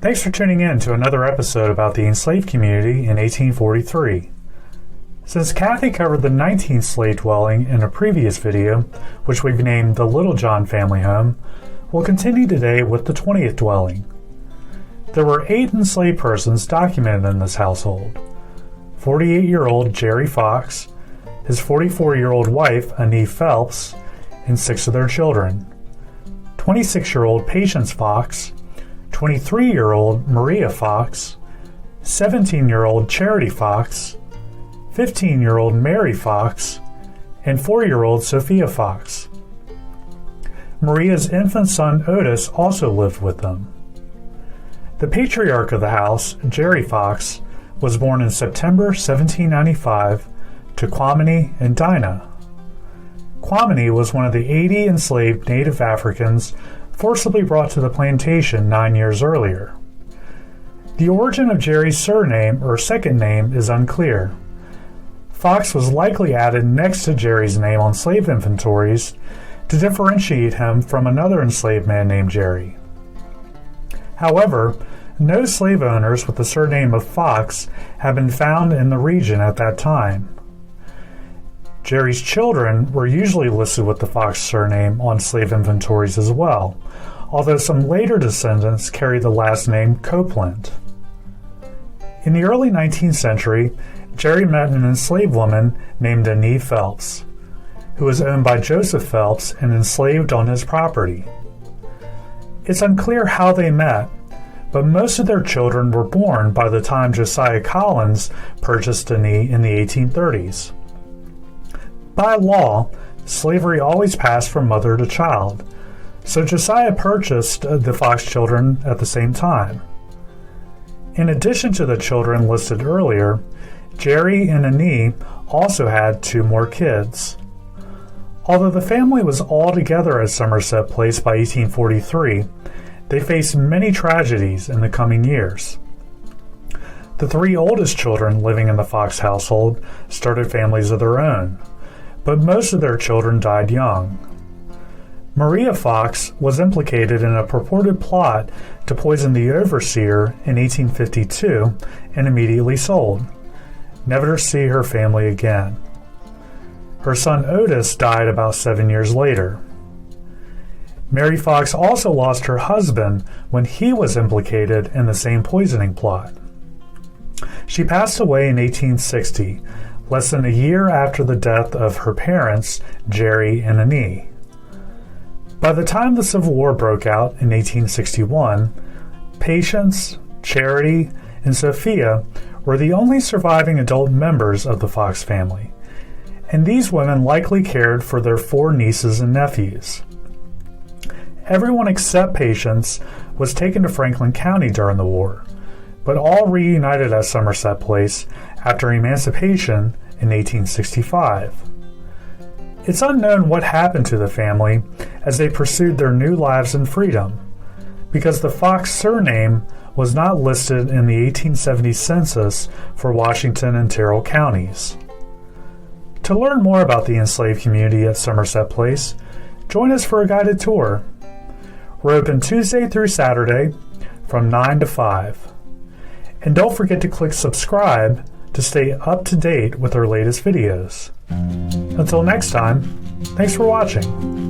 Thanks for tuning in to another episode about the enslaved community in 1843. Since Kathy covered the 19th slave dwelling in a previous video, which we've named the Littlejohn family home, we'll continue today with the 20th dwelling. There were 8 enslaved persons documented in this household. 48-year-old Jerry Fox, his 44-year-old wife Annie Phelps, and 6 of their children. 26-year-old Patience Fox, 23-year-old Maria Fox, 17-year-old Charity Fox, 15-year-old Mary Fox, and 4-year-old Sophia Fox. Maria's infant son Otis also lived with them. The patriarch of the house, Jerry Fox, was born in September 1795 to Quamini and Dinah. Quamini was one of the 80 enslaved native Africans forcibly brought to the plantation 9 years earlier. The origin of Jerry's surname or second name is unclear. Fox was likely added next to Jerry's name on slave inventories to differentiate him from another enslaved man named Jerry. However, no slave owners with the surname of Fox have been found in the region at that time. Jerry's children were usually listed with the Fox surname on slave inventories as well, although some later descendants carry the last name Copeland. In the early 19th century, Jerry met an enslaved woman named Annie Phelps, who was owned by Joseph Phelps and enslaved on his property. It's unclear how they met, but most of their children were born by the time Josiah Collins purchased Annie in the 1830s. By law, slavery always passed from mother to child, so Josiah purchased the Fox children at the same time. In addition to the children listed earlier, Jerry and Annie also had 2 more kids. Although the family was all together at Somerset Place by 1843, they faced many tragedies in the coming years. The 3 oldest children living in the Fox household started families of their own, but most of their children died young. Maria Fox was implicated in a purported plot to poison the overseer in 1852 and immediately sold, never to see her family again. Her son Otis died about 7 years later. Mary Fox also lost her husband when he was implicated in the same poisoning plot. She passed away in 1860, less than a year after the death of her parents, Jerry and Annie. By the time the Civil War broke out in 1861, Patience, Charity, and Sophia were the only surviving adult members of the Fox family, and these women likely cared for their 4 nieces and nephews. Everyone except Patience was taken to Franklin County during the war, but all reunited at Somerset Place after emancipation in 1865. It's unknown what happened to the family as they pursued their new lives in freedom, because the Fox surname was not listed in the 1870 census for Washington and Terrell counties. To learn more about the enslaved community at Somerset Place, join us for a guided tour. We're open Tuesday through Saturday from 9 to 5. And don't forget to click subscribe to stay up to date with our latest videos. Until next time, thanks for watching.